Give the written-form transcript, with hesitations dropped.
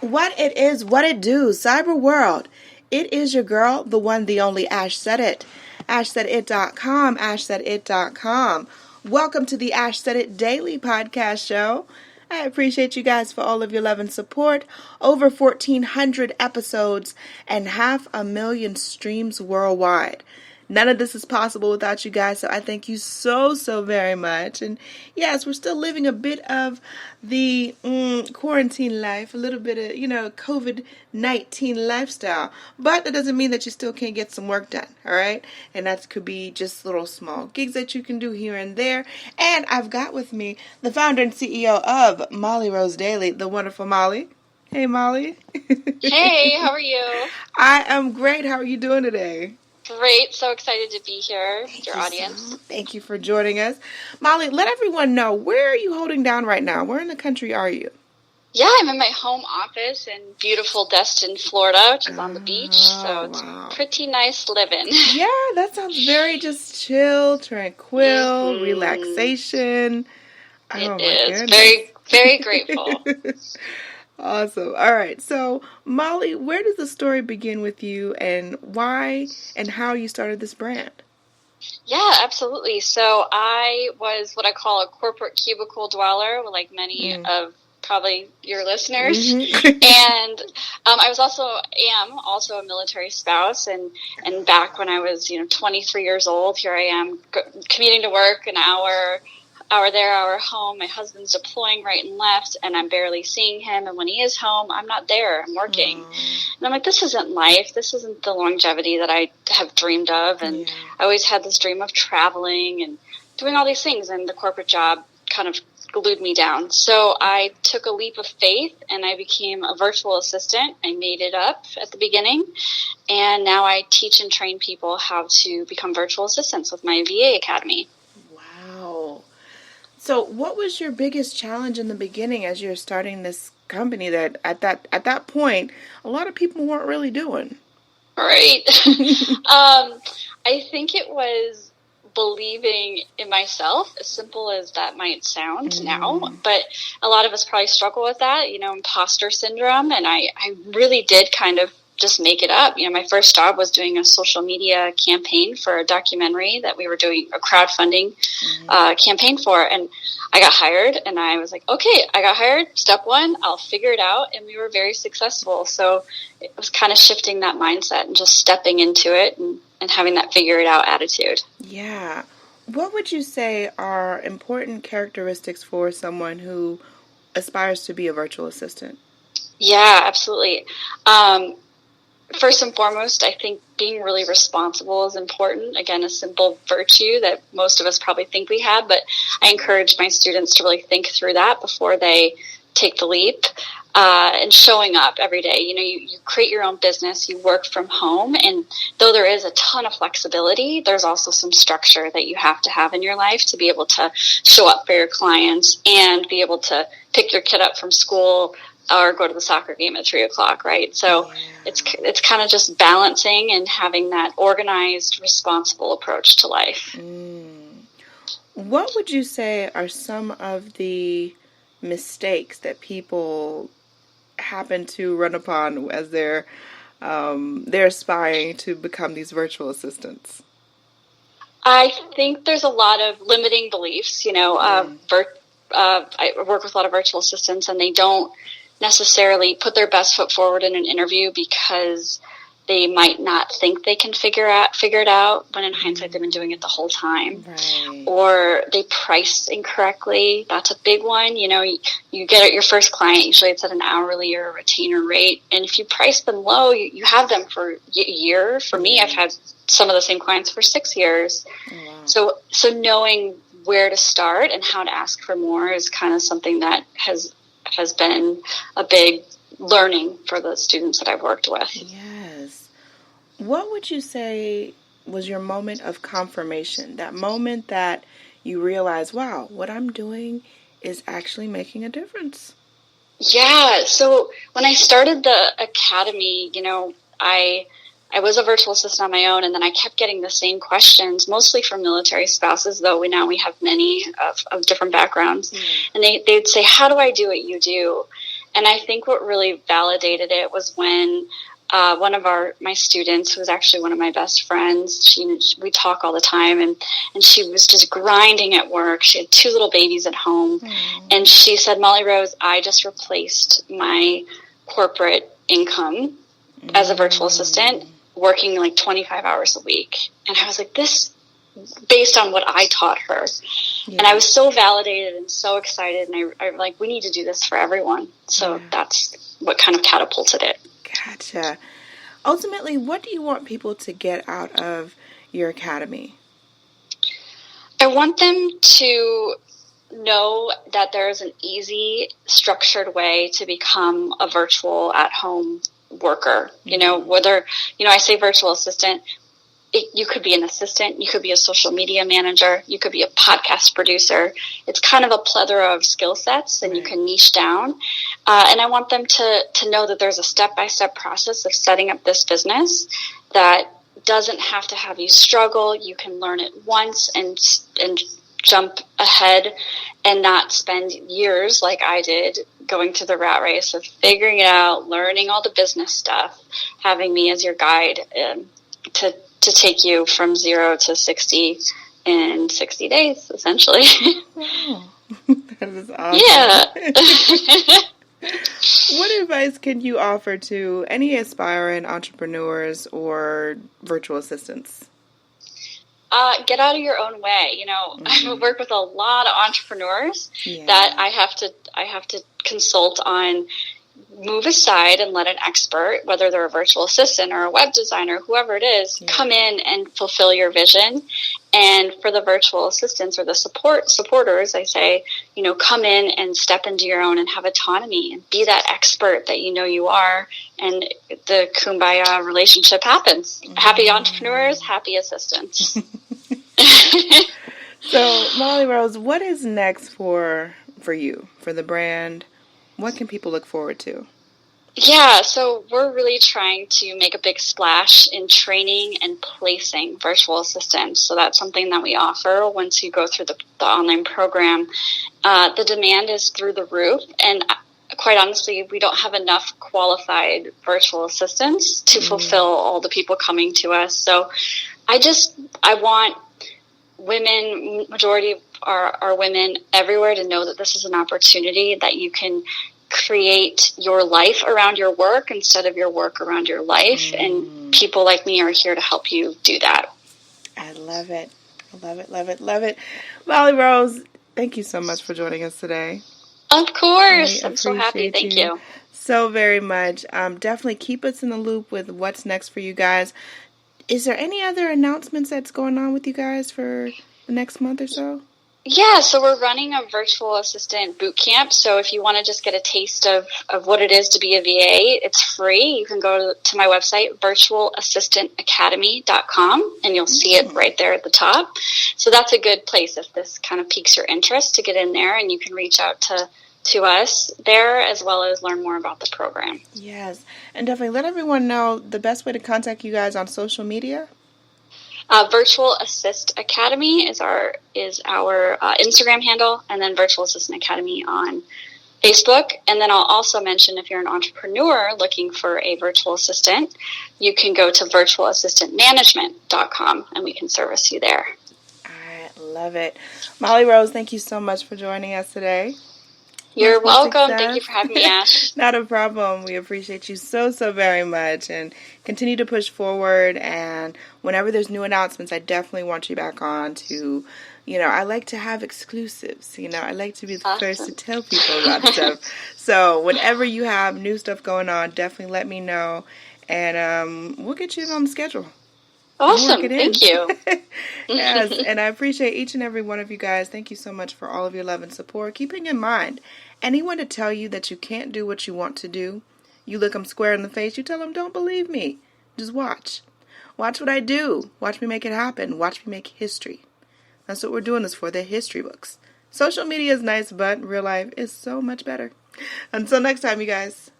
What it is, what it do, cyber world. It is your girl, the one, the only Ash Said It. AshSaidIt.com, AshSaidIt.com. Welcome to the Ash Said It Daily Podcast Show. I appreciate you guys for all of your love and support. Over 1,400 episodes and 500,000 streams worldwide. None of this is possible without you guys, so I thank you so very much. And yes, we're still living a bit of the quarantine life, a little bit of, COVID-19 lifestyle. But that doesn't mean that you still can't get some work done, all right? And that could be just little small gigs that you can do here and there. And I've got with me the founder and CEO of Molly Rose Daily, the wonderful Molly. Hey, Molly. Hey, how are you? I am great. How are you doing today? Great. So excited to be here with your audience. Thank you for joining us. Molly, let everyone know, where are you holding down right now? Where in the country are you? Yeah, I'm in my home office in beautiful Destin, Florida, which is on the beach. So it's pretty nice living. Yeah, that sounds very just chill, tranquil, relaxation. It is. Very, very grateful. Awesome. All right. So, Molly, where does the story begin with you, and why and how you started this brand? Yeah, absolutely. So I was what I call a corporate cubicle dweller, like many of probably your listeners. And I was am also a military spouse. And back when I was, 23 years old, here I am commuting to work an hour there, hour home. My husband's deploying right and left, and I'm barely seeing him. And when he is home, I'm not there. I'm working. And I'm like, this isn't life. This isn't the longevity that I have dreamed of. And I always had this dream of traveling and doing all these things. And the corporate job kind of glued me down. So I took a leap of faith, and I became a virtual assistant. I made it up at the beginning. And now I teach and train people how to become virtual assistants with my VA Academy. Wow. So what was your biggest challenge in the beginning as you're starting this company that at that point a lot of people weren't really doing? Right. I think it was believing in myself, as simple as that might sound now, but a lot of us probably struggle with that, imposter syndrome. And I really did kind of just make it up. My first job was doing a social media campaign for a documentary that we were doing a crowdfunding campaign for. And I got hired, and I was like, okay, I got hired. Step one, I'll figure it out. And we were very successful. So it was kind of shifting that mindset and just stepping into it and having that figure it out attitude. Yeah. What would you say are important characteristics for someone who aspires to be a virtual assistant? Yeah, absolutely. First and foremost, I think being really responsible is important. Again, a simple virtue that most of us probably think we have, but I encourage my students to really think through that before they take the leap. And showing up every day. You create your own business, you work from home, and though there is a ton of flexibility, there's also some structure that you have to have in your life to be able to show up for your clients and be able to pick your kid up from school or go to the soccer game at 3:00, right? So it's kind of just balancing and having that organized, responsible approach to life. What would you say are some of the mistakes that people happen to run upon as they're aspiring to become these virtual assistants? I think there's a lot of limiting beliefs. I work with a lot of virtual assistants, and they don't necessarily put their best foot forward in an interview because they might not think they can figure it out, when in hindsight they've been doing it the whole time. Right. Or they price incorrectly. That's a big one. You get your first client, usually it's at an hourly or a retainer rate. And if you price them low, you have them for a year. For me, I've had some of the same clients for 6 years. Wow. So knowing where to start and how to ask for more is kind of something that has been a big learning for the students that I've worked with. Yes. What would you say was your moment of confirmation? That moment that you realize, wow, what I'm doing is actually making a difference? Yeah. So when I started the academy, I was a virtual assistant on my own, and then I kept getting the same questions, mostly from military spouses, though we have many of different backgrounds. And they'd say, how do I do what you do? And I think what really validated it was when one of my students, who was actually one of my best friends, we talk all the time, and she was just grinding at work. She had 2 little babies at home, and she said, Molly Rose, I just replaced my corporate income as a virtual assistant, working like 25 hours a week. And I was like, this, based on what I taught her. Yeah. And I was so validated and so excited, and I like, we need to do this for everyone. So that's what kind of catapulted it. Gotcha. Ultimately, what do you want people to get out of your academy? I want them to know that there is an easy, structured way to become a virtual at-home worker. You know, whether, I say virtual assistant, you could be an assistant, you could be a social media manager, you could be a podcast producer. It's kind of a plethora of skill sets, and you can niche down. And I want them to know that there's a step-by-step process of setting up this business that doesn't have to have you struggle. You can learn it once and jump ahead and not spend years like I did going through the rat race of figuring it out, learning all the business stuff, having me as your guide to take you from 0 to 60 in 60 days, essentially. Wow. That is awesome. Yeah. What advice can you offer to any aspiring entrepreneurs or virtual assistants? Get out of your own way. I work with a lot of entrepreneurs that I have to consult on. Move aside and let an expert, whether they're a virtual assistant or a web designer, whoever it is, come in and fulfill your vision. And for the virtual assistants or the supporters, I say, come in and step into your own and have autonomy and be that expert that you are. And the kumbaya relationship happens. Happy entrepreneurs, happy assistants. So, Molly Rose, what is next for you, for the brand? What can people look forward to? Yeah, so we're really trying to make a big splash in training and placing virtual assistants. So that's something that we offer once you go through the online program. The demand is through the roof, and quite honestly, we don't have enough qualified virtual assistants to fulfill all the people coming to us. So I want women, majority are women everywhere, to know that this is an opportunity that you can create your life around your work instead of your work around your life. And people like me are here to help you do that. I love it. I love it, love it, love it. Molly Rose, thank you so much for joining us today. Of course. I'm so happy. Thank you so very much. Definitely keep us in the loop with what's next for you guys. Is there any other announcements that's going on with you guys for the next month or so? Yeah, so we're running a virtual assistant bootcamp. So if you want to just get a taste of what it is to be a VA, it's free. You can go to my website, virtualassistantacademy.com, and you'll see it right there at the top. So that's a good place if this kind of piques your interest to get in there, and you can reach out to us there as well as learn more about the program. Yes, and definitely let everyone know the best way to contact you guys on social media. Virtual Assist Academy is our Instagram handle, and then Virtual Assistant Academy on Facebook. And then I'll also mention, if you're an entrepreneur looking for a virtual assistant, you can go to virtualassistantmanagement.com, and we can service you there. I love it. Molly Rose, thank you so much for joining us today. You're welcome. Thank you for having me, Ash. Not a problem. We appreciate you so very much, and continue to push forward. And whenever there's new announcements, I definitely want you back on to, I like to have exclusives. I like to be the first to tell people about stuff. So whenever you have new stuff going on, definitely let me know, and we'll get you on the schedule. Awesome. Thank you. Yes, and I appreciate each and every one of you guys. Thank you so much for all of your love and support. Keeping in mind, anyone to tell you that you can't do what you want to do, you look them square in the face, you tell them, don't believe me. Just watch. Watch what I do. Watch me make it happen. Watch me make history. That's what we're doing this for, the history books. Social media is nice, but real life is so much better. Until next time, you guys.